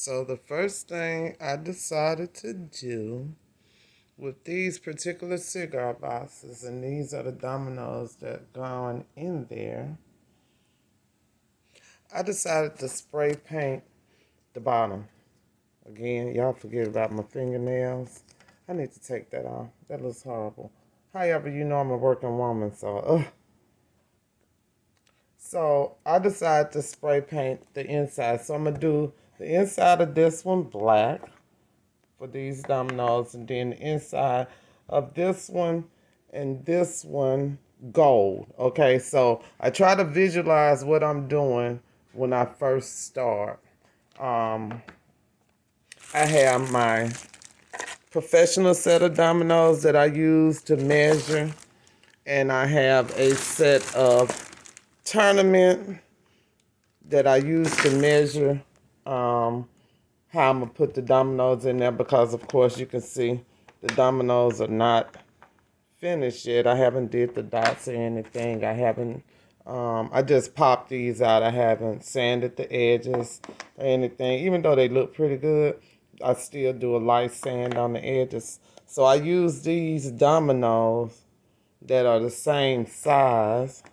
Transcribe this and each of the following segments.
So the first thing I decided to do with these particular cigar boxes, and these are the Dominoes that gone in there, I decided to spray paint the bottom. Again, y'all forget about my fingernails. I need to take that off. That looks horrible. However, you know I'm a working woman, so So I decided to spray paint the inside. So I'm gonna do the inside of this one black for these dominoes, and then the inside of this one and this one gold. Okay, so I try to visualize what I'm doing when I first start. I have my professional set of dominoes that I use to measure, and I have a set of tournament that I use to measure how I'm going to put the dominoes in there, because of course you can see the dominoes are not finished yet. I haven't did the dots or anything. I just popped these out. I haven't sanded the edges or anything. Even though they look pretty good, I still do a light sand on the edges. So I use these dominoes that are the same size.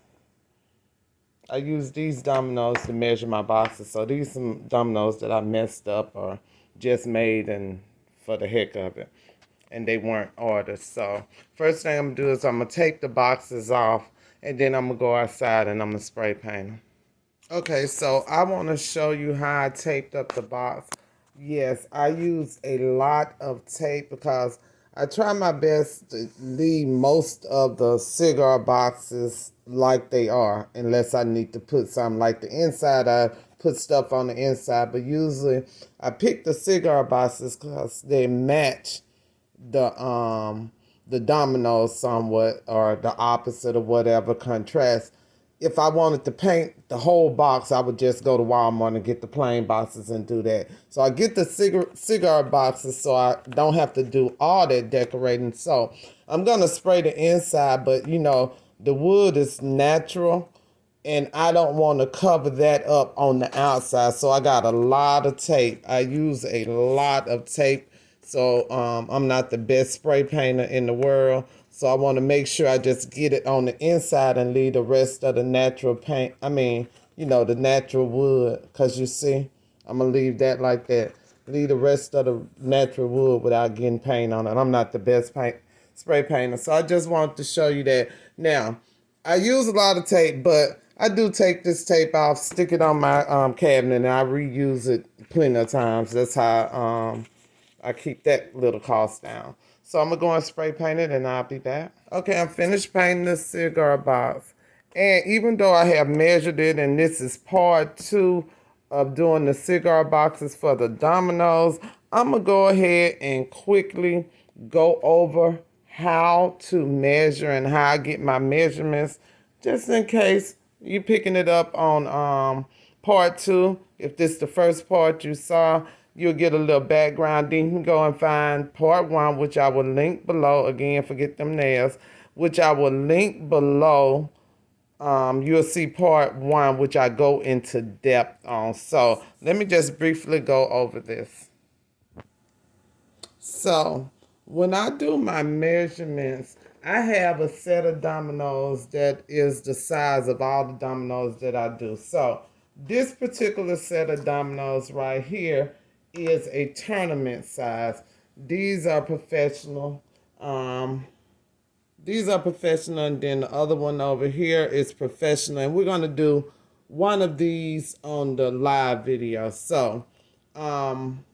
I use these dominoes to measure my boxes. So these are some dominoes that I messed up or just made and for the heck of it. And they weren't ordered. So first thing I'm gonna do is I'm gonna take the boxes off, and then I'm gonna go outside and I'm gonna spray paint them. Okay, so I wanna show you how I taped up the box. Yes, I use a lot of tape because I try my best to leave most of the cigar boxes like they are, unless I need to put something like the inside. I put stuff on the inside, but usually I pick the cigar boxes because they match the dominoes somewhat, or the opposite of whatever contrast. If I wanted to paint the whole box, I would just go to Walmart and get the plain boxes and do that. So I get the cigar boxes so I don't have to do all that decorating. So I'm going to spray the inside, but you know, the wood is natural and I don't want to cover that up on the outside. So I got a lot of tape. I use a lot of tape. So I'm not the best spray painter in the world. So I want to make sure I just get it on the inside and leave the rest of the natural paint. The natural wood. Because you see, I'm going to leave that like that. Leave the rest of the natural wood without getting paint on it. I'm not the best spray painter. So I just wanted to show you that. Now, I use a lot of tape, but I do take this tape off, stick it on my cabinet, and I reuse it plenty of times. That's how I keep that little cost down. So I'm going to go and spray paint it, and I'll be back. Okay, I'm finished painting this cigar box. And even though I have measured it, and this is part 2 of doing the cigar boxes for the dominoes, I'm going to go ahead and quickly go over how to measure and how I get my measurements, just in case you picking it up on part 2. If this is the first part you saw, you'll get a little background. Then you can go and find part 1, which I will link below. Again, forget them nails, which I will link below. You'll see part 1, which I go into depth on. So let me just briefly go over this. So when I do my measurements, I have a set of dominoes that is the size of all the dominoes that I do. So this particular set of dominoes right here is a tournament size. These are professional. And then the other one over here is professional. And we're going to do one of these on the live video. So, hold on,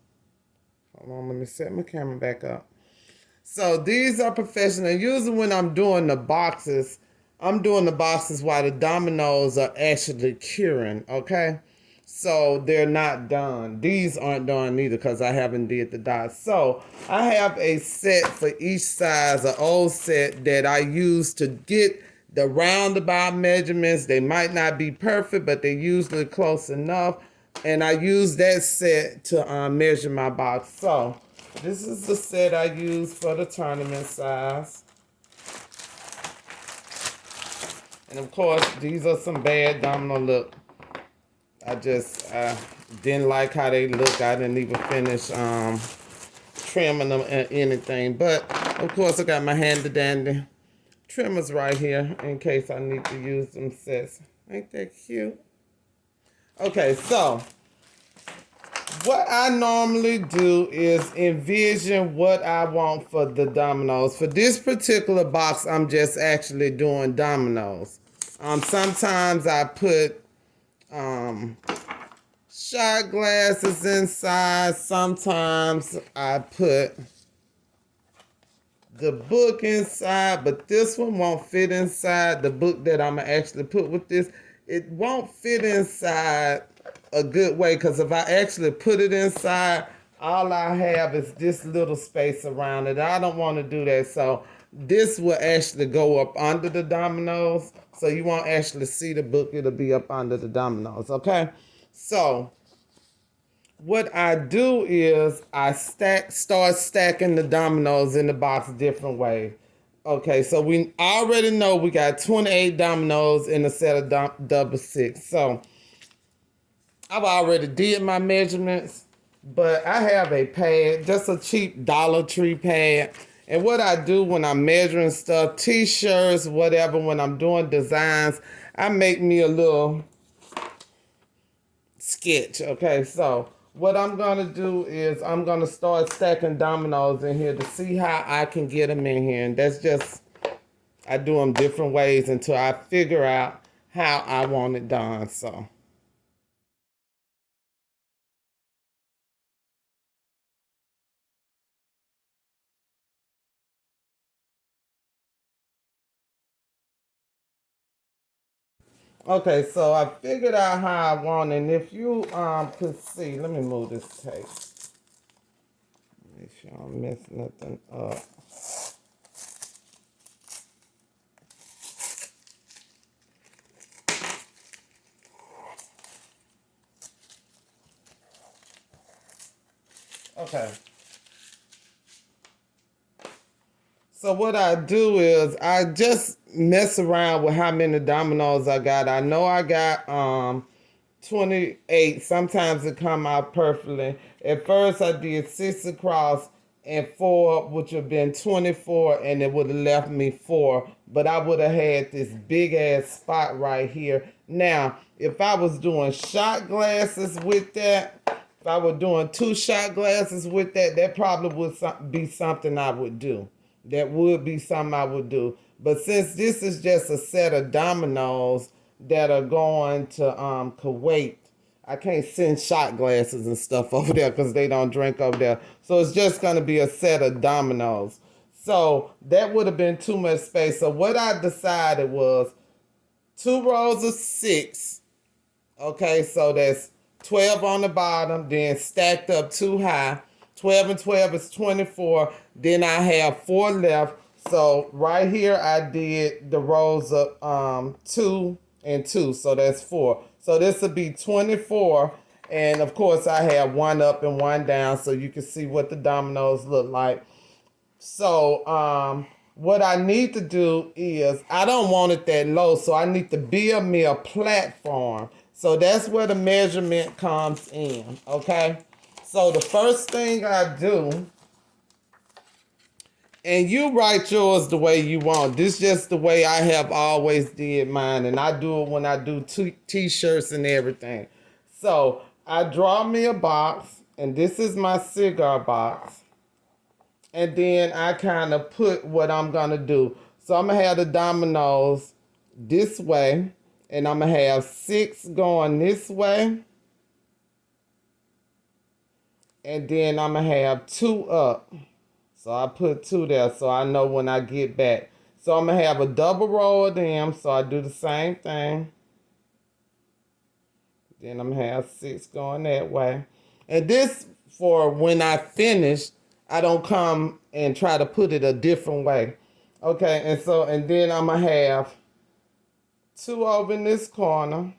let me set my camera back up. So these are professional. Usually when I'm doing the boxes, I'm doing the boxes while the dominoes are actually curing, okay? So they're not done. These aren't done either because I haven't did the dots. So I have a set for each size, an old set that I use to get the roundabout measurements. They might not be perfect, but they're usually close enough. And I use that set to measure my box. So this is the set I use for the tournament size. And of course, these are some bad domino. Look, I just didn't like how they look. I didn't even finish trimming them or anything. But of course I got my handy dandy trimmers right here in case I need to use them sets. Ain't that cute? Okay, so what I normally do is envision what I want for the dominoes. For this particular box, I'm just actually doing dominoes. Sometimes I put shot glasses inside. Sometimes I put the book inside, but this one won't fit inside. The book that I'm gonna actually put with this, it won't fit inside a good way, because if I actually put it inside, all I have is this little space around it. I don't want to do that, so this will actually go up under the dominoes, so you won't actually see the book. It'll be up under the dominoes, okay? So what I do is I start stacking the dominoes in the box different ways. Okay, so we already know we got 28 dominoes in a set of double six. So I've already did my measurements, but I have a pad, just a cheap Dollar Tree pad. And what I do when I'm measuring stuff, t-shirts, whatever, when I'm doing designs, I make me a little sketch. Okay, so what I'm gonna do is I'm gonna start stacking dominoes in here to see how I can get them in here. And that's just, I do them different ways until I figure out how I want it done, so. Okay, so I figured out how I want it. And if you could see, let me move this tape. Make sure I don't mess nothing up. Okay. So what I do is I just mess around with how many dominoes I got. I know I got 28. Sometimes it come out perfectly. At first I did 6 across and 4, which would have been 24, and it would have left me 4. But I would have had this big ass spot right here. Now, if I was doing shot glasses with that, if I were doing 2 shot glasses with that, that probably would be something I would do. That would be something I would do. But since this is just a set of dominoes that are going to Kuwait, I can't send shot glasses and stuff over there because they don't drink over there. So it's just going to be a set of dominoes. So that would have been too much space. So what I decided was 2 rows of 6. Okay, so that's 12 on the bottom, then stacked up 2 high. 12 and 12 is 24. Then I have 4 left. So right here I did the rows of 2 and 2. So that's 4. So this will be 24. And of course I have 1 up and 1 down so you can see what the dominoes look like. So what I need to do is, I don't want it that low, so I need to build me a platform. So that's where the measurement comes in, okay? So the first thing I do, and you write yours the way you want. This is just the way I have always did mine, and I do it when I do t-shirts and everything. So I draw me a box, and this is my cigar box. And then I kind of put what I'm going to do. So I'm going to have the dominoes this way. And I'm going to have 6 going this way. And then I'm going to have 2 up. So I put 2 there so I know when I get back. So I'm going to have a double row of them. So I do the same thing. Then I'm going to have 6 going that way. And this, for when I finish, I don't come and try to put it a different way. Okay, and then I'm going to have 2 over in this corner.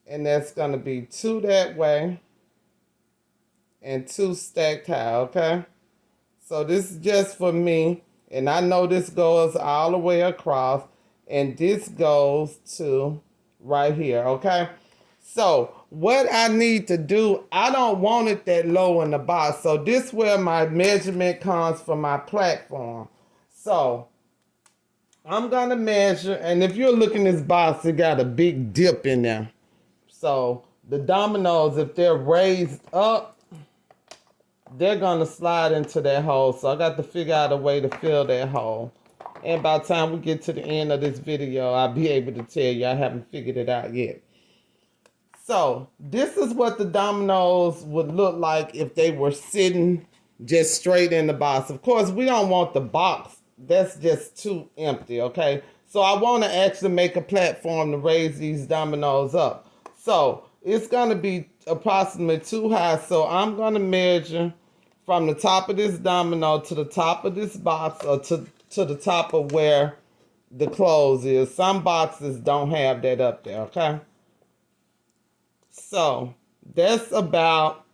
And that's going to be 2 that way. And 2 stacked high, okay? So this is just for me. And I know this goes all the way across. And this goes to right here, okay? So what I need to do, I don't want it that low in the box. So this is where my measurement comes from my platform. So I'm gonna measure, and if you're looking at this box, it got a big dip in there. So the dominoes, if they're raised up, they're gonna slide into that hole. So I got to figure out a way to fill that hole. And by the time we get to the end of this video, I'll be able to tell you I haven't figured it out yet. So this is what the dominoes would look like if they were sitting just straight in the box. Of course, we don't want the box. That's just too empty, okay? So I want to actually make a platform to raise these dominoes up. So it's going to be approximately 2 high. So I'm going to measure from the top of this domino to the top of this box, or to the top of where the close is. Some boxes don't have that up there, okay? So that's about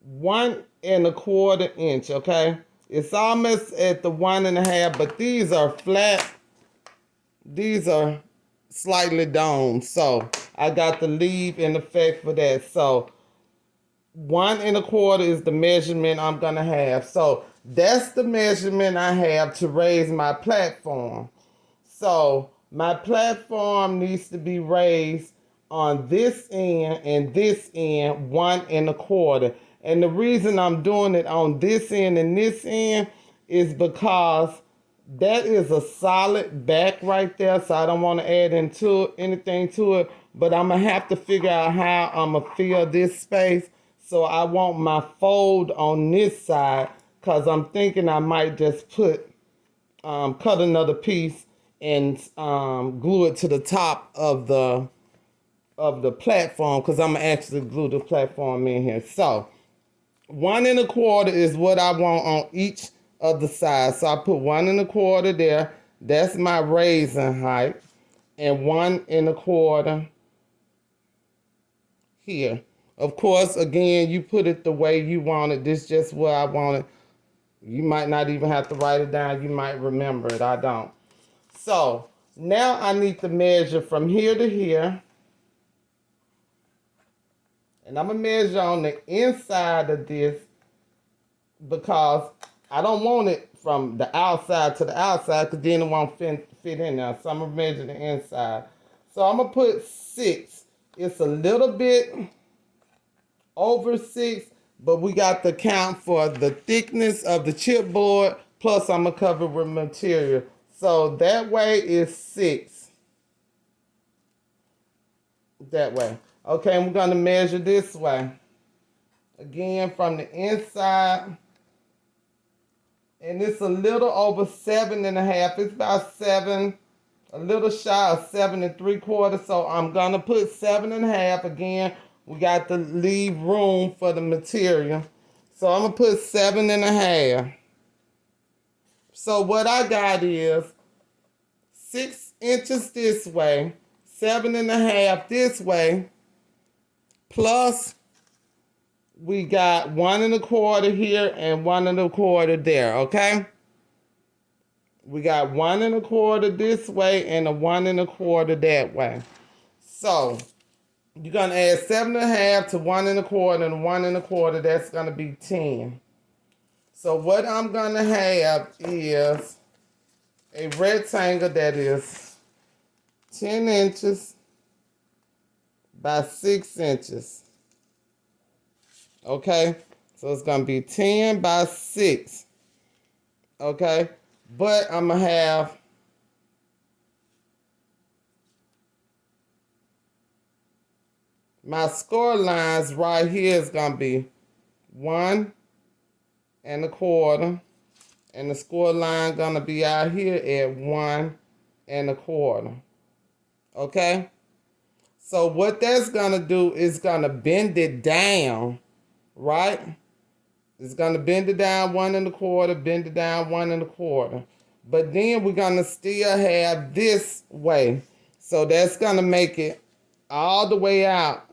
1 1/4 inch, okay? It's almost at the 1 1/2, but these are flat. These are slightly domed, so I got to leave in effect for that. So 1 1/4 is the measurement I'm gonna have. So that's the measurement I have to raise my platform. So my platform needs to be raised on this end and this end 1 1/4. And the reason I'm doing it on this end and this end is because that is a solid back right there. So I don't want to add anything to it, but I'm gonna have to figure out how I'm gonna fill this space. So I want my fold on this side, because I'm thinking I might just cut another piece and glue it to the top of the platform, because I'm gonna actually glue the platform in here. So 1 1/4 is what I want on each of the sides. So I put 1 1/4 there. That's my raising height, and 1 1/4 here. Of course, again, you put it the way you want it. This is just where I want it. You might not even have to write it down. You might remember it. I don't. So now I need to measure from here to here. And I'm going to measure on the inside of this, because I don't want it from the outside to the outside, because then it won't fit in there. So I'm going to measure the inside. So I'm going to put 6. It's a little bit over 6, but we got to count for the thickness of the chipboard, plus I'm going to cover with material. So that way is 6. That way. Okay, and we're going to measure this way. Again, from the inside. And it's a little over 7 1/2. It's about 7, a little shy of 7 3/4. So I'm going to put 7 1/2. Again, we got to leave room for the material. So I'm going to put 7 1/2. So what I got is 6 inches this way, 7 1/2 this way, plus we got 1 1/4 here and 1 1/4 there, okay? We got 1 1/4 this way and a 1 1/4 that way. So you're gonna add 7 1/2 to 1 1/4 and 1 1/4, that's gonna be 10. So what I'm gonna have is a rectangle that is 10 inches by 6 inches. Okay, so it's gonna be 10 by 6. Okay, but I'm gonna have my score lines right here is gonna be 1 1/4, and the score line gonna be out here at 1 1/4. Okay, so what that's gonna do is gonna bend it down, right? It's gonna bend it down 1 1/4, bend it down 1 1/4. But then we're gonna still have this way. So that's gonna make it all the way out,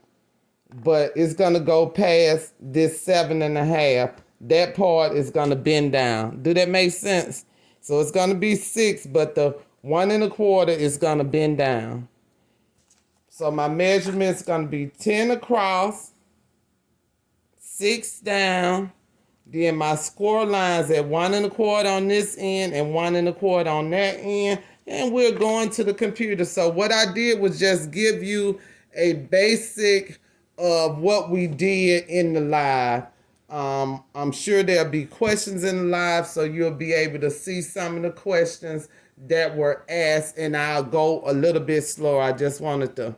but it's gonna go past this 7 1/2. That part is gonna bend down. Do that make sense? So it's gonna be 6, but the 1 1/4 is gonna bend down. So my measurement's gonna be 10 across, 6 down. Then my score lines at 1 1/4 on this end and 1 1/4 on that end. And we're going to the computer. So what I did was just give you a basic of what we did in the live. I'm sure there'll be questions in the live, so you'll be able to see some of the questions that were asked, and I'll go a little bit slower. I just wanted to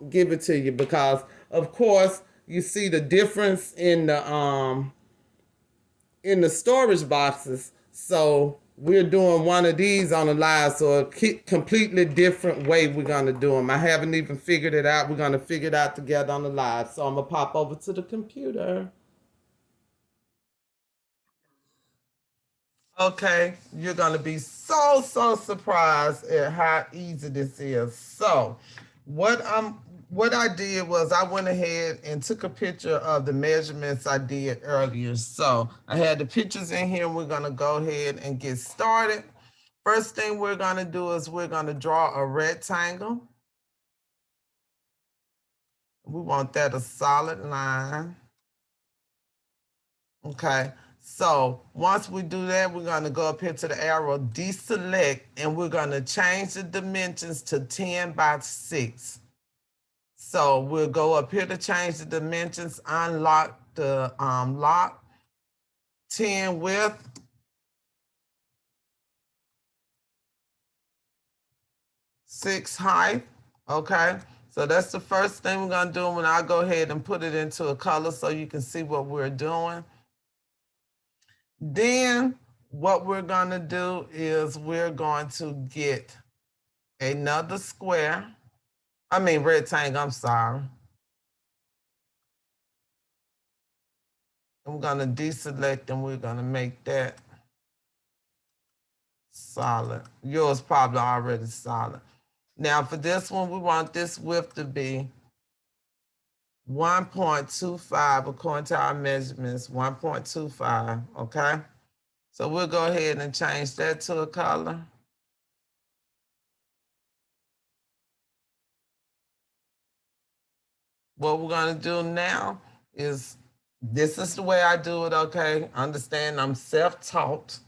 give it to you because, of course, you see the difference in the storage boxes. So we're doing one of these on the live, so a completely different way we're gonna do them. I haven't even figured it out. We're gonna figure it out together on the live. So I'm gonna pop over to the computer. Okay, you're gonna be so surprised at how easy this is. So, what I did was I went ahead and took a picture of the measurements I did earlier. So I had the pictures in here. And we're gonna go ahead and get started. First thing we're gonna do is we're gonna draw a rectangle. We want that a solid line. Okay. So once we do that, we're going to go up here to the arrow, deselect, and we're going to change the dimensions to 10 by 6. So we'll go up here to change the dimensions, unlock the lock, 10 width, 6 height. Okay. So that's the first thing we're going to do. When I go ahead and put it into a color so you can see what we're doing. Then what we're going to do is we're going to get another square. Rectangle, I'm sorry. I'm going to deselect and we're going to make that solid. Yours probably already solid. Now for this one, we want this width to be 1.25 according to our measurements, 1.25, okay? So we'll go ahead and change that to a color. What we're going to do now is, this is the way I do it, okay? Understand I'm self-taught.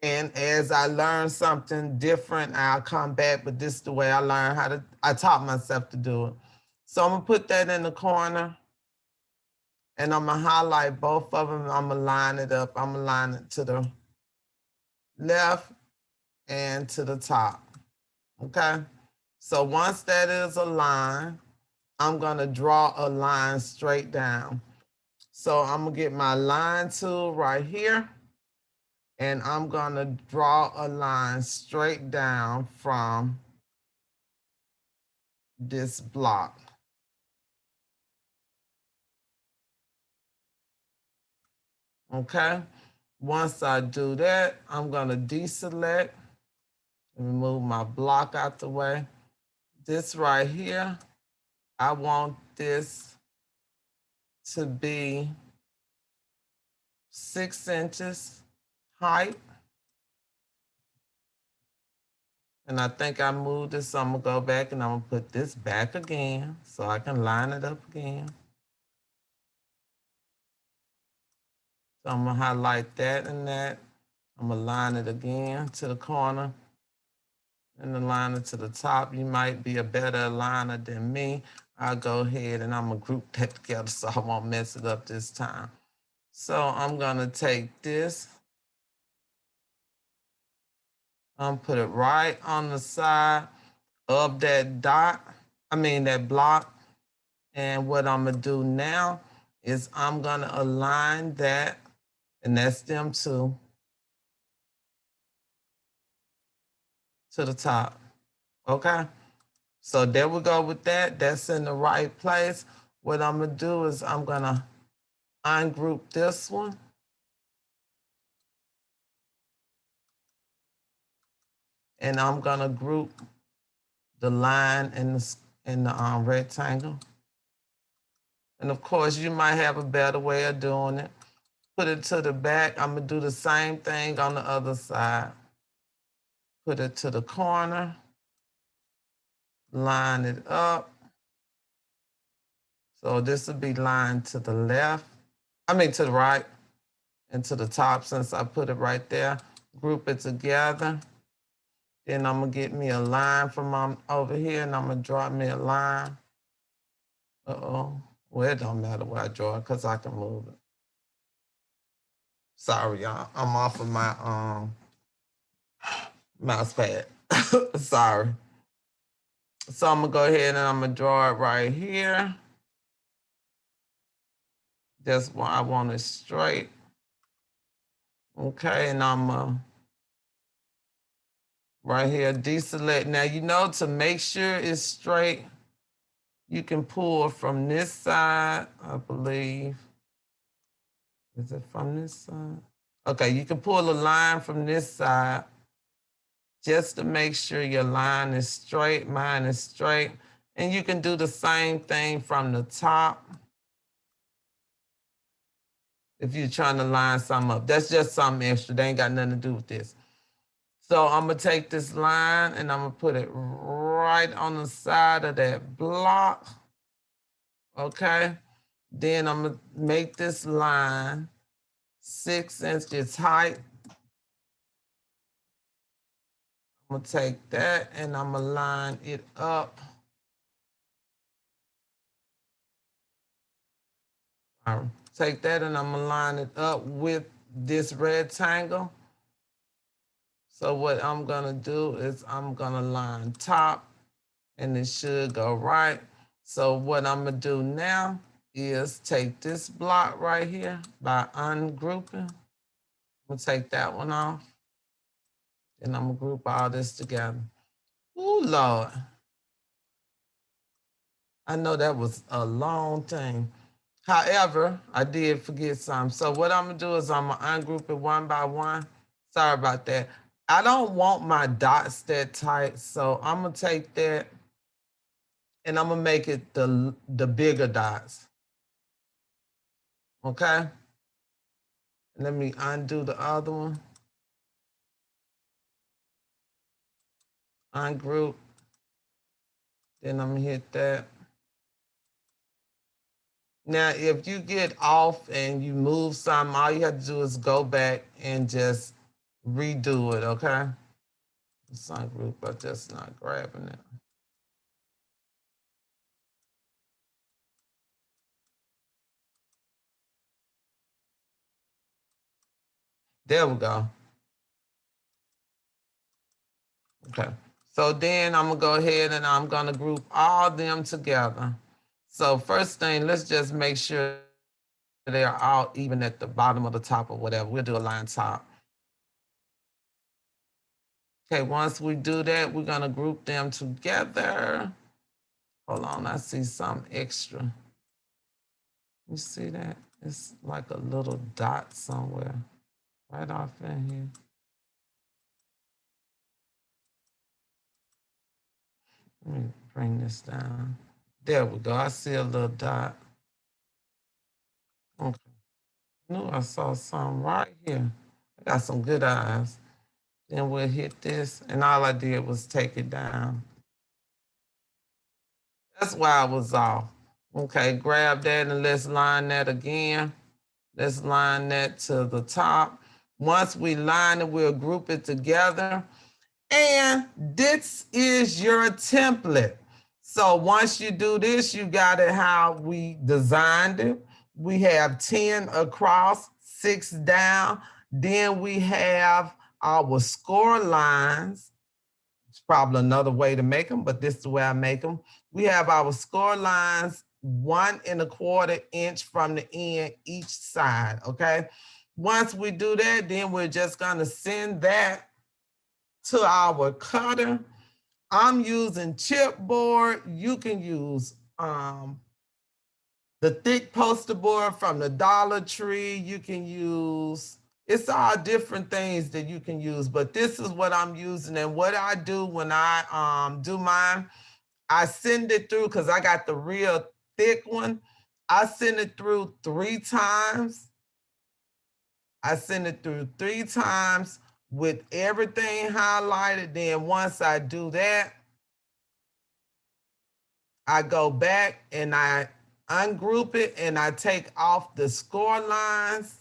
And as I learn something different, I'll come back, but this is the way I learned I taught myself to do it. So I'm gonna put that in the corner and I'm gonna highlight both of them. I'm gonna line it up. I'm gonna line it to the left and to the top, okay? So once that is aligned, I'm gonna draw a line straight down. So I'm gonna get my line tool right here. And I'm going to draw a line straight down from this block. Okay. Once I do that, I'm going to deselect and move my block out the way. This right here, I want this to be 6 inches height. And I think I moved this, so I'm gonna go back and I'm gonna put this back again so I can line it up again. So I'm gonna highlight that and that. I'm gonna line it again to the corner and align it to the top. You might be a better aligner than me. I'll go ahead and I'm gonna group that together so I won't mess it up this time. So I'm gonna take this, I'm put it right on the side of that that block. And what I'm gonna do now is I'm gonna align that, and that's them two, to the top, okay? So there we go with that. That's in the right place. What I'm gonna do is I'm gonna ungroup this one. And I'm gonna group the line in the rectangle. And of course, you might have a better way of doing it. Put it to the back. I'm gonna do the same thing on the other side. Put it to the corner. line it up. So this would be lined to the left. I mean to the right and to the top since I put it right there. Group it together. Then I'm gonna get me a line from over here and I'm gonna draw me a line. Uh-oh. Well, it don't matter where I draw it because I can move it. Sorry, y'all. I'm off of my mouse pad. Sorry. So I'm gonna go ahead and I'm gonna draw it right here. That's why I want it straight. Okay, and I'm right here deselect. Now you know to make sure it's straight, you can pull from this side, I believe. Is it from this side? Okay, you can pull a line from this side just to make sure your line is straight, mine is straight. And you can do the same thing from the top if you're trying to line something up. That's just something extra. They ain't got nothing to do with this. So I'm gonna take this line and I'm gonna put it right on the side of that block. Okay. Then I'm gonna make this line 6 inches height. I'm gonna take that and I'm gonna line it up. Take that and I'm gonna line it up with this rectangle. So what I'm gonna do is I'm gonna line top and it should go right. So what I'm gonna do now is take this block right here by ungrouping. I'm gonna take that one off. And I'm gonna group all this together. Ooh, Lord. I know that was a long thing. However, I did forget some. So what I'm gonna do is I'm gonna ungroup it one by one. Sorry about that. I don't want my dots that tight, so I'm gonna take that and I'm gonna make it the bigger dots. Okay? Let me undo the other one. Ungroup. Then I'm gonna hit that. Now, if you get off and you move something, all you have to do is go back and just redo it, okay? It's ungroup, but just not grabbing it. There we go. Okay. So then I'm gonna go ahead and I'm gonna group all them together. So first thing, let's just make sure they are all even at the bottom of the top or whatever. We'll do a line top. Okay, once we do that, we're gonna group them together. Hold on, I see something extra. You see that? It's like a little dot somewhere, right off in here. Let me bring this down. There we go. I see a little dot. Okay. I knew I saw something right here. I got some good eyes. Then we'll hit this, and all I did was take it down. That's why I was off. Okay, grab that and let's line that again. Let's line that to the top. Once we line it, we'll group it together. And this is your template. So once you do this, you got it how we designed it. We have 10 across, 6 down. Then we have our score lines. It's probably another way to make them, but this is the way I make them. We have our score lines 1¼ inch from the end each side, okay? Once we do that, then we're just gonna send that to our cutter. I'm using chipboard. You can use the thick poster board from the Dollar Tree. You can use, it's all different things that you can use, but this is what I'm using. And what I do when I do mine, I send it through because I got the real thick one. I send it through 3 times. I send it through 3 times with everything highlighted. Then once I do that, I go back and I ungroup it and I take off the score lines.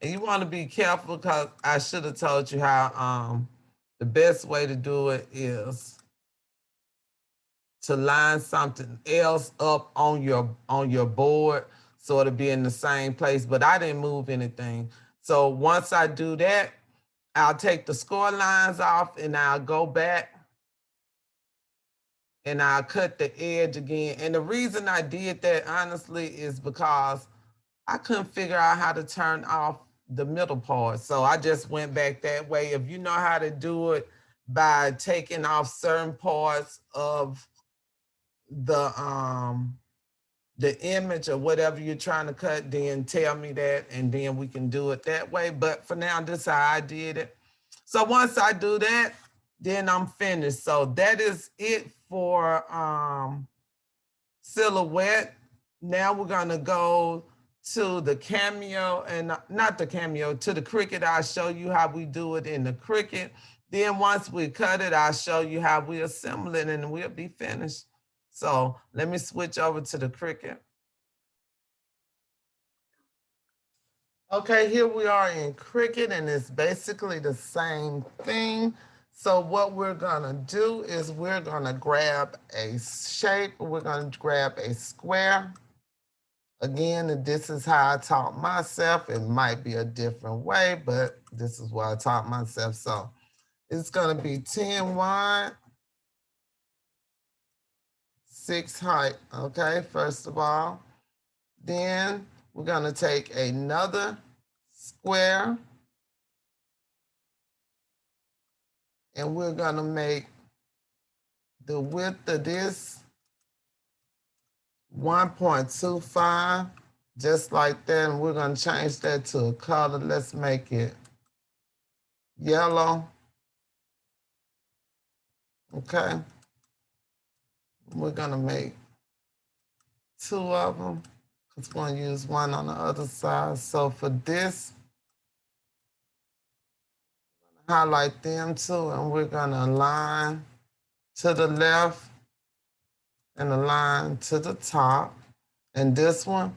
And you want to be careful because I should have told you how the best way to do it is to line something else up on your board so it'll be in the same place. But I didn't move anything. So once I do that, I'll take the score lines off and I'll go back and I'll cut the edge again. And the reason I did that honestly is because I couldn't figure out how to turn off the middle part. So I just went back that way. If you know how to do it by taking off certain parts of the image or whatever you're trying to cut, then tell me that and then we can do it that way. But for now, this is how I did it. So once I do that, then I'm finished. So that is it for silhouette. Now we're gonna go to the cameo and not the cameo, to the Cricut. I'll show you how we do it in the Cricut. Then once we cut it, I'll show you how we assemble it and we'll be finished. So let me switch over to the Cricut. Okay, here we are in Cricut and it's basically the same thing. So what we're gonna do is we're gonna grab a shape, we're gonna grab a square. Again, this is how I taught myself. It might be a different way, but this is what I taught myself. So it's gonna be 10 wide, 6 height, okay, first of all. Then we're gonna take another square and we're gonna make the width of this 1.25, just like that. And we're gonna change that to a color. Let's make it yellow. Okay. We're gonna make 2 of them because we're gonna use one on the other side. So for this, highlight them too, and we're gonna align to the left and align to the top. And this one,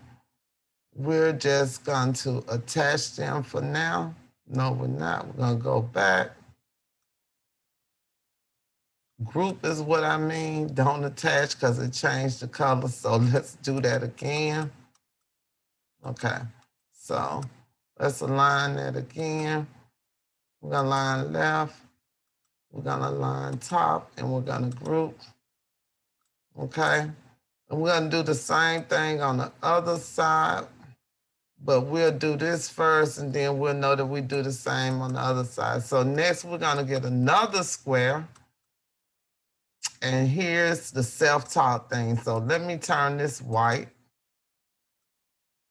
we're just going to attach them for now. No, we're not. We're gonna go back. Group is what I mean. Don't attach because it changed the color. So let's do that again. Okay, so let's align that again. We're gonna line left, we're gonna line top, and we're gonna group. Okay, and we're gonna do the same thing on the other side, but we'll do this first and then we'll know that we do the same on the other side. So next we're gonna get another square. And here's the self-taught thing. So let me turn this white.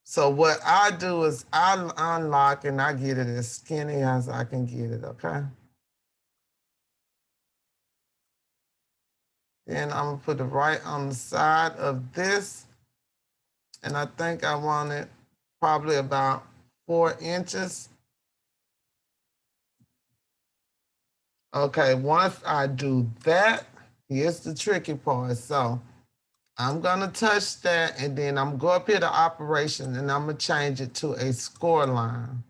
So what I do is I unlock and I get it as skinny as I can get it, okay? Then I'm gonna put it right on the side of this. And I think I want it probably about 4 inches. Okay, once I do that, here's the tricky part. So I'm gonna touch that and then I'm going up here to operation and I'm gonna change it to a score line.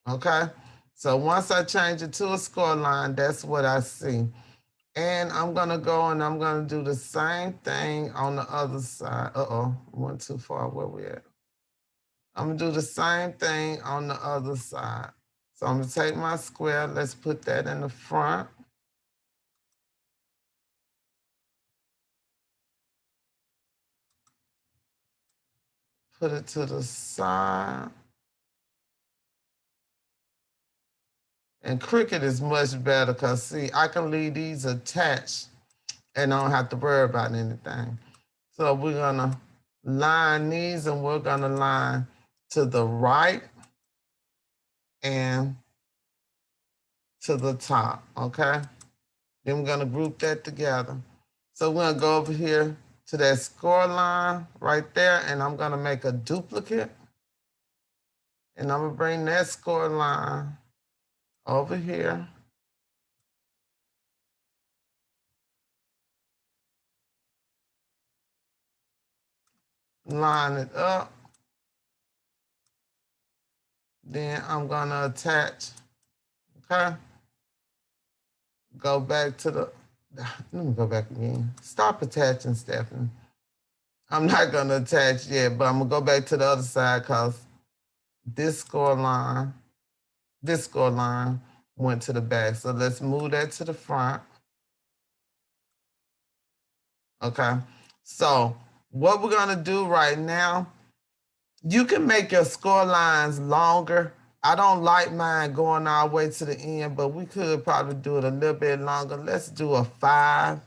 Okay, so once I change it to a score line, that's what I see. And I'm gonna go and I'm gonna do the same thing on the other side. Uh-oh, went too far, where we at? I'm gonna do the same thing on the other side. So I'm gonna take my square, let's put that in the front. Put it to the side. And Cricut is much better because see, I can leave these attached and I don't have to worry about anything. So we're gonna line these and we're gonna line to the right and to the top, okay? Then we're gonna group that together. So we're gonna go over here to that score line right there, and I'm gonna make a duplicate. And I'm gonna bring that score line over here. Line it up. Then I'm gonna attach, okay? Go back to the, let me go back again. Stop attaching, Stephanie. I'm not gonna attach yet, but I'm gonna go back to the other side because this score line went to the back. So let's move that to the front. Okay. So what we're gonna do right now, you can make your score lines longer. I don't like mine going all the way to the end, but we could probably do it a little bit longer. Let's do a 5.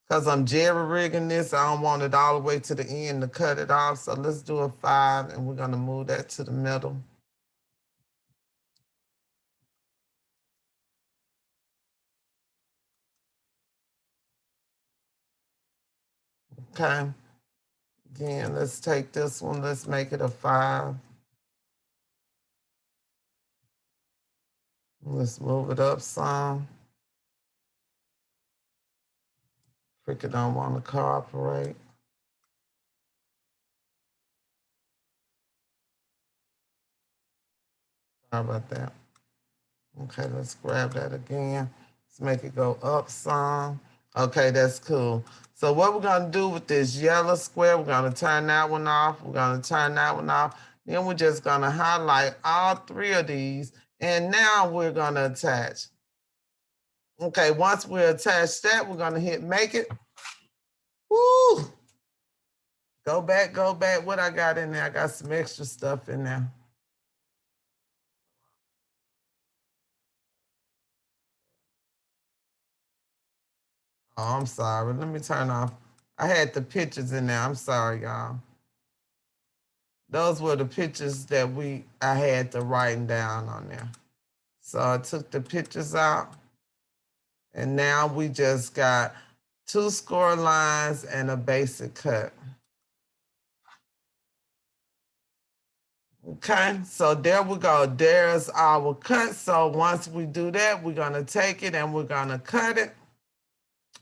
Because I'm jerry rigging this, I don't want it all the way to the end to cut it off. So let's do a 5, and we're gonna move that to the middle. Okay. Again, let's take this one, let's make it a 5. Let's move it up some. Cricket don't want to cooperate. Sorry about that. Okay, let's grab that again. Let's make it go up some. Okay, that's cool. So what we're gonna do with this yellow square, we're gonna turn that one off. We're gonna turn that one off. Then we're just gonna highlight all 3 of these. And now we're gonna attach. Okay, once we attach that, we're gonna hit make it. Woo! Go back, go back. What I got in there? I got some extra stuff in there. Oh, I'm sorry. Let me turn off. I had the pictures in there. I'm sorry, y'all. Those were the pictures that I had to write down on there. So I took the pictures out, and now we just got 2 score lines and a basic cut. Okay, so there we go. There's our cut. So once we do that, we're gonna take it and we're gonna cut it.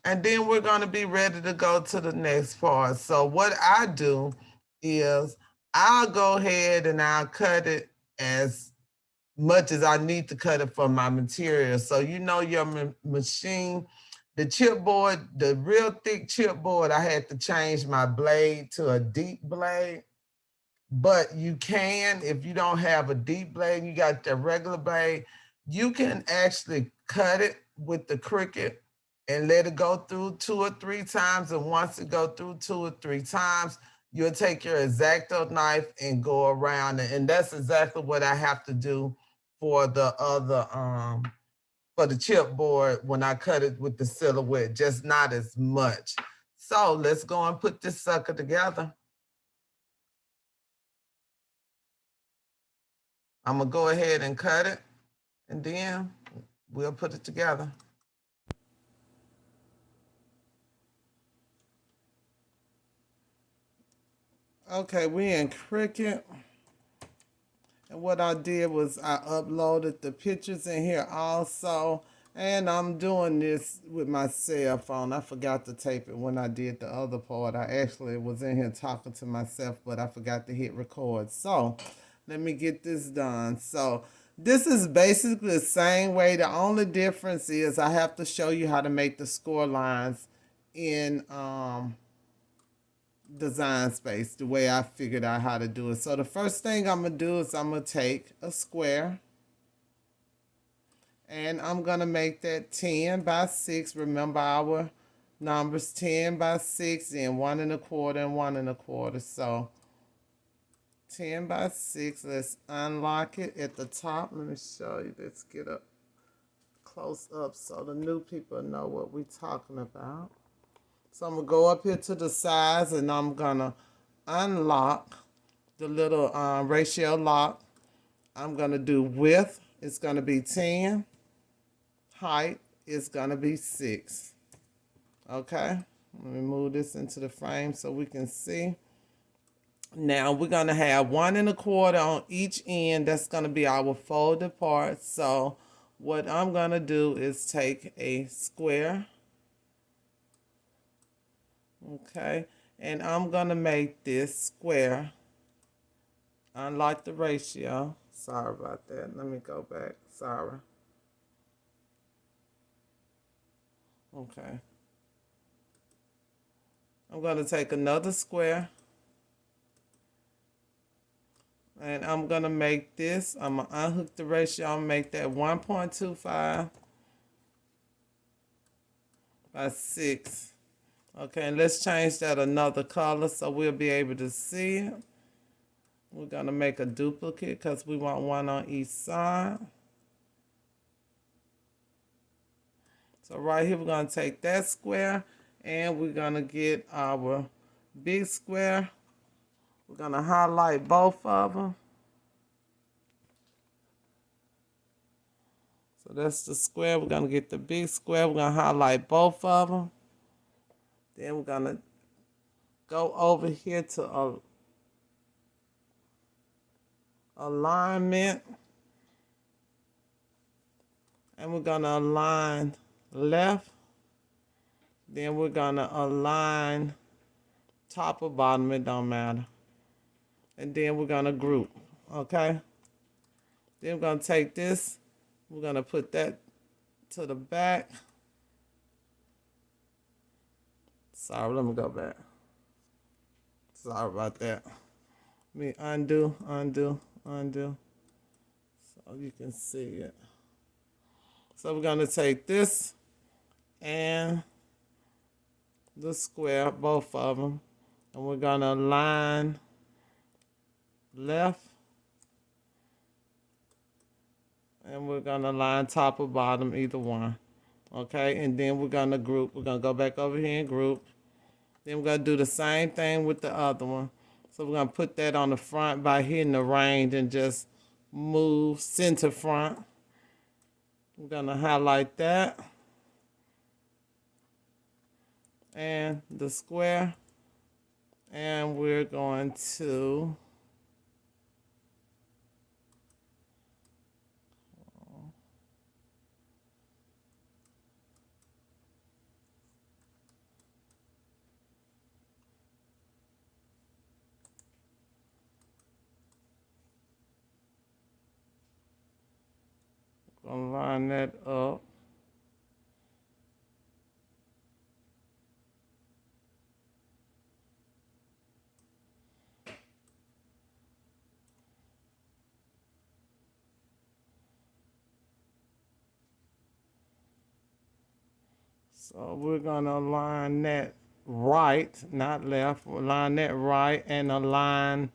And then we're gonna be ready to go to the next part. So what I do is I'll go ahead and I'll cut it as much as I need to cut it for my material. So you know your machine, the chipboard, the real thick chipboard, I had to change my blade to a deep blade. But you can, if you don't have a deep blade, you got the regular blade, you can actually cut it with the Cricut and let it go through 2 or 3 times. And once it go through 2 or 3 times, you'll take your X-Acto knife and go around it. And that's exactly what I have to do for the other for the chipboard when I cut it with the silhouette, just not as much. So let's go and put this sucker together. I'm gonna go ahead and cut it, and then we'll put it together. Okay, we in Cricut. And what I did was I uploaded the pictures in here also. And I'm doing this with my cell phone. I forgot to tape it when I did the other part. I actually was in here talking to myself, but I forgot to hit record. So let me get this done. So this is basically the same way. The only difference is I have to show you how to make the score lines in Design Space, the way I figured out how to do it. So the first thing I'm going to do is I'm going to take a square and I'm going to make that 10 by 6. Remember our numbers, 10 by 6 and 1 1/4 and 1 1/4. So 10 by 6, let's unlock it at the top. Let me show you. Let's get up close up so the new people know what we're talking about. So I'm going to go up here to the sides and I'm going to unlock the little ratio lock. I'm going to do width. It's going to be 10. Height is going to be 6. Okay, let me move this into the frame so we can see. Now we're gonna have 1 1/4 on each end. That's gonna be our folded part. So what I'm gonna do is take a square, okay, and I'm gonna make this square, unlike the ratio. Sorry about that. Let me go back. Sorry. Okay. I'm gonna take another square. And I'm going to make this, I'm going to unhook the ratio, I'm going to make that 1.25 by 6. Okay, and let's change that another color so we'll be able to see it. We're going to make a duplicate because we want one on each side. So right here, we're going to take that square and we're going to get our big square. We're going to highlight both of them. So that's the square. We're going to get the big square. We're going to highlight both of them. Then we're going to go over here to alignment. And we're going to align left. Then we're going to align top or bottom. It don't matter. And then we're going to group. Okay? Then we're going to take this. We're going to put that to the back. Sorry, let me go back. Sorry about that. Let me undo. So you can see it. So we're going to take this and the square, both of them. And we're going to align left. And we're going to align top or bottom, either one. Okay, and then we're going to group. We're going to go back over here and group. Then we're going to do the same thing with the other one. So we're going to put that on the front by hitting the range and just move center front. We're going to highlight that. And the square. And we're going to line that up. So we're going to align that right, not left. Align that right and align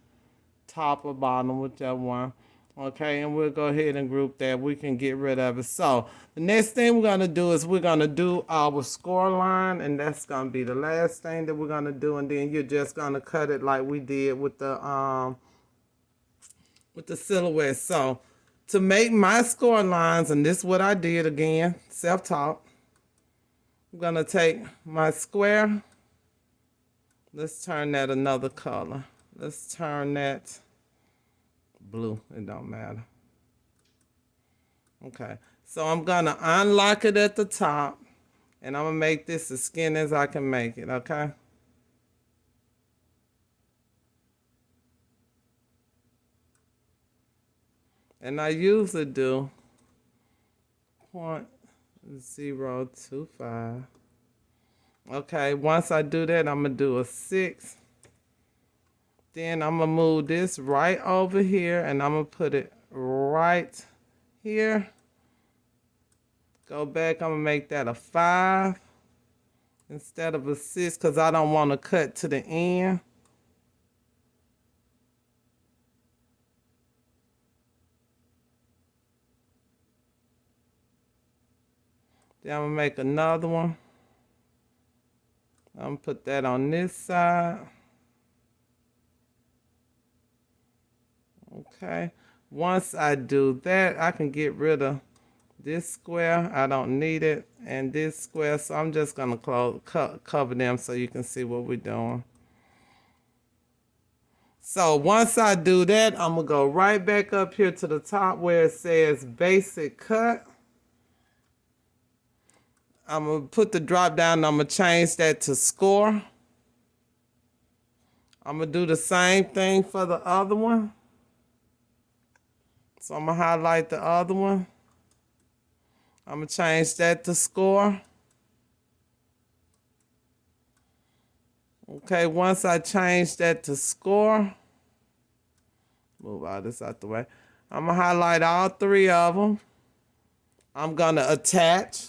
top or bottom, whichever one. Okay, and we'll go ahead and group that. We can get rid of it. So the next thing we're going to do is we're going to do our score line, and that's going to be the last thing that we're going to do. And then you're just going to cut it like we did with the silhouette. So to make my score lines, and this is what I did again, self-taught. I'm going to take my square. Let's turn that another color. Let's turn that blue. It don't matter. Okay. So I'm going to unlock it at the top. And I'm going to make this as skinny as I can make it. Okay. And I usually do 0.025. Okay, once I do that, I'm going to do a 6. Then I'm going to move this right over here, and I'm going to put it right here. Go back, I'm going to make that a 5 instead of a 6 because I don't want to cut to the end. Then I'm going to make another one. I'm going to put that on this side. Okay. Once I do that, I can get rid of This square, I don't need it, and this square, so I'm just gonna cover them so you can see what we're doing. So once I do that, I'm gonna go right back up here to the top where it says basic cut. I'm gonna put the drop down and I'm gonna change that to score. I'm gonna do the same thing for the other one. So I'm gonna highlight the other one. I'm gonna change that to score. Okay, once I change that to score, move all this out the way. I'm gonna highlight all three of them. I'm gonna attach.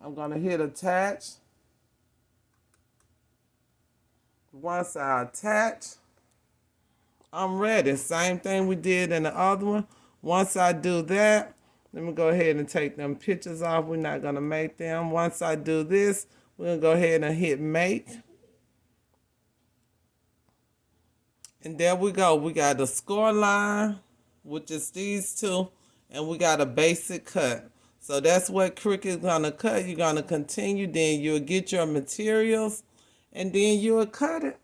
I'm gonna hit attach. Once I attach, I'm ready. Same thing we did in the other one. Once I do that, let me go ahead and take them pictures off. We're not gonna make them. Once I do this, we're gonna go ahead and hit make. And there we go. We got the score line, which is these two, and we got a basic cut. So that's what Cricut's gonna cut. You're gonna continue, then you'll get your materials, and then you'll cut it.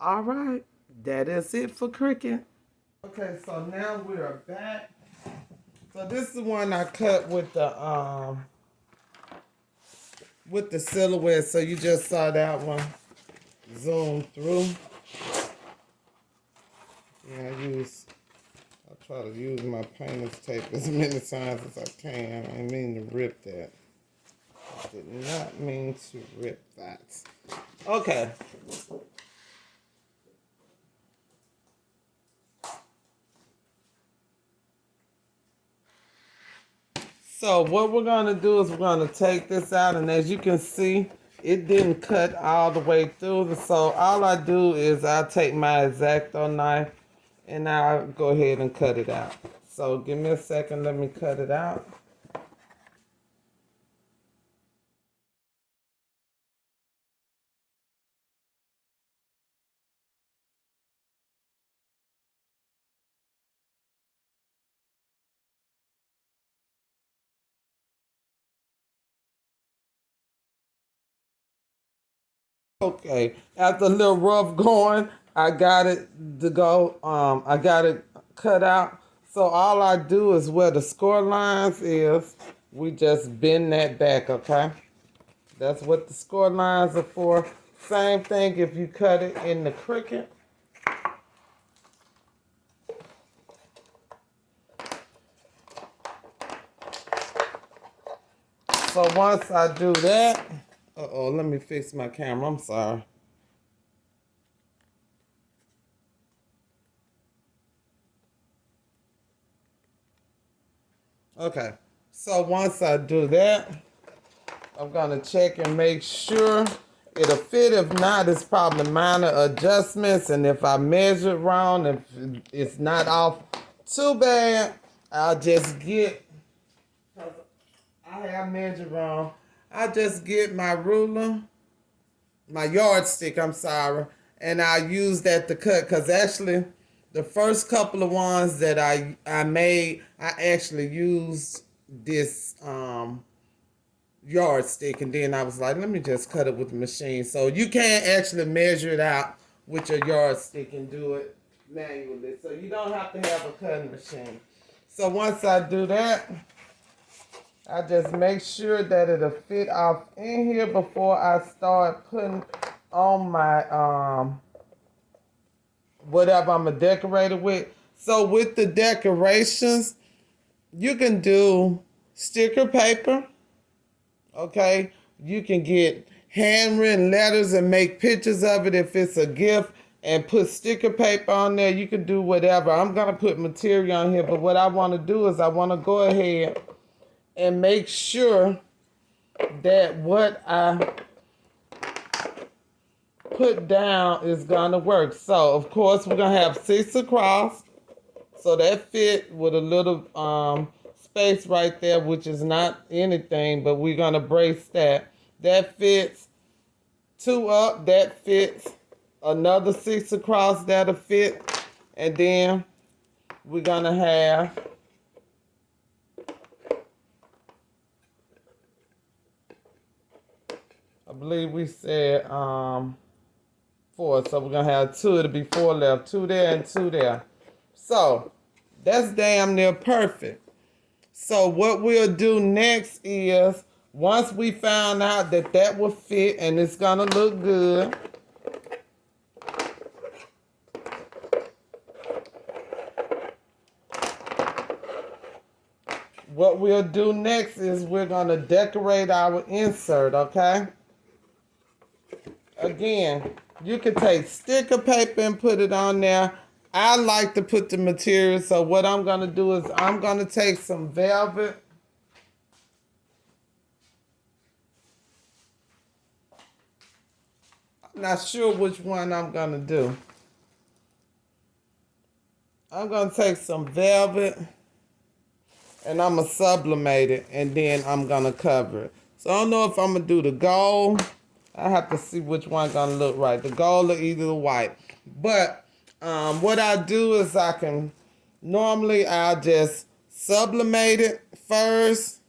All right, that is it for Cricut. Okay, so now we are back. So this is the one I cut with the silhouette. So you just saw that one zoom through. Yeah, I try to use my painter's tape as many times as I can. I didn't mean to rip that. I did not mean to rip that. Okay. So what we're gonna do is we're gonna take this out, and as you can see, it didn't cut all the way through. So all I do is I take my X-Acto knife and I'll go ahead and cut it out. So give me a second, let me cut it out. Okay, after a little rough going, I got it to go. I got it cut out. So all I do is where the score lines is, we just bend that back, okay? That's what the score lines are for. Same thing if you cut it in the Cricut. So once I do that, let me fix my camera, I'm sorry. Okay, so once I do that, I'm gonna check and make sure it'll fit. If not, it's probably minor adjustments, and if I measure wrong, if it's not off too bad, I'll just get, I have measured wrong, I just get my ruler, my yardstick, I'm sorry, and I use that to cut, because actually the first couple of ones that I made, I actually used this yardstick, and then I was like, let me just cut it with the machine. So you can't actually measure it out with your yardstick and do it manually. So you don't have to have a cutting machine. So once I do that, I just make sure that it'll fit off in here before I start putting on my whatever I'm gonna decorate it with. So with the decorations, you can do sticker paper, okay? You can get handwritten letters and make pictures of it if it's a gift and put sticker paper on there. You can do whatever. I'm gonna put material on here, but what I wanna do is I wanna go ahead and make sure that what I put down is gonna work. So of course we're gonna have 6 across, so that fit with a little space right there, which is not anything, but we're gonna brace that. That fits 2 up, that fits another 6 across that'll fit. And then we're gonna have I believe we said 4, so we're gonna have 2. It'll be 4 left, 2 there and 2 there. So that's damn near perfect. So what we'll do next is, once we found out that that will fit and it's gonna look good, what we'll do next is we're gonna decorate our insert, okay? Again, you can take sticker paper and put it on there. I like to put the material, so what I'm gonna do is I'm gonna take some velvet. I'm not sure which one I'm gonna do. I'm gonna take some velvet and I'm gonna sublimate it, and then I'm gonna cover it. So I don't know if I'm gonna do the gold. I have to see which one gonna look right, the gold or either the white. But what I do is I'll just sublimate it first,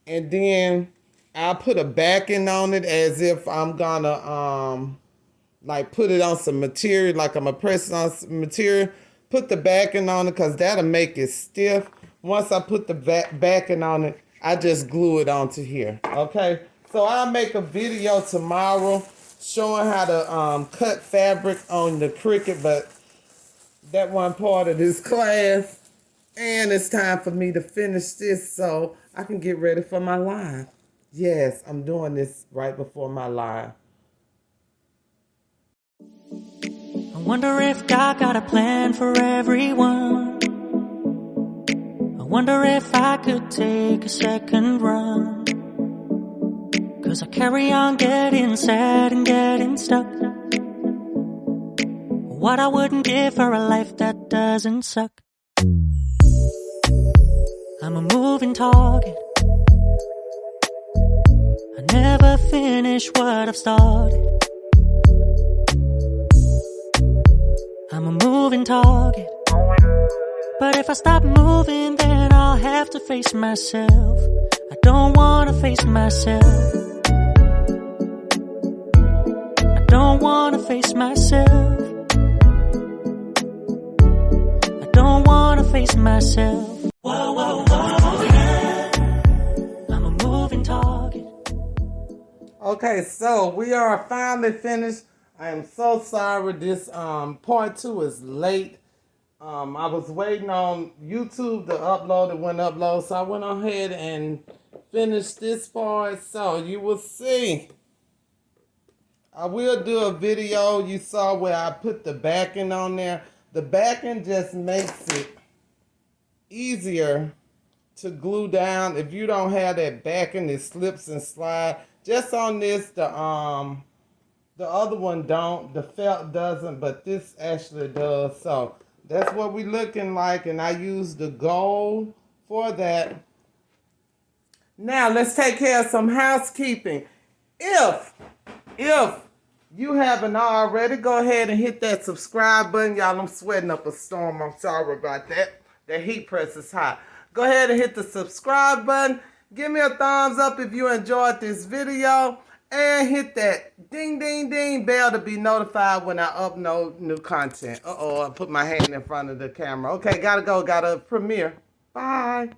and then I'll put a backing on it as if I'm gonna like put it on some material, like I'm gonna press it on some material. Put the backing on it because that'll make it stiff. Once I put the backing on it, I just glue it onto here, okay? So I'll make a video tomorrow showing how to cut fabric on the Cricut, but that one part of this class. And it's time for me to finish this so I can get ready for my live. Yes, I'm doing this right before my live. I wonder if God got a plan for everyone. I wonder if I could take a second run. 'Cause I carry on getting sad and getting stuck. What I wouldn't give for a life that doesn't suck. I'm a moving target. I never finish what I've started. I'm a moving target. But if I stop moving, then I'll have to face myself. I don't wanna face myself. I don't wanna face myself. I don't wanna face myself. Whoa, whoa, whoa, yeah. I'm a moving target. Okay, so we are finally finished. I am so sorry this part 2 is late. I was waiting on YouTube to upload. It wouldn't upload, so I went ahead and finished this part. So you will see. I will do a video. You saw where I put the backing on there. The backing just makes it easier to glue down. If you don't have that backing, it slips and slides. Just on this, the other one don't. The felt doesn't, but this actually does. So that's what we looking like, and I use the gold for that. Now let's take care of some housekeeping. If you haven't already, go ahead and hit that subscribe button. Y'all, I'm sweating up a storm. I'm sorry about that. The heat press is hot. Go ahead and hit the subscribe button. Give me a thumbs up if you enjoyed this video. And hit that ding, ding, ding bell to be notified when I upload new content. Uh-oh, I put my hand in front of the camera. Okay, gotta go. Gotta premiere. Bye.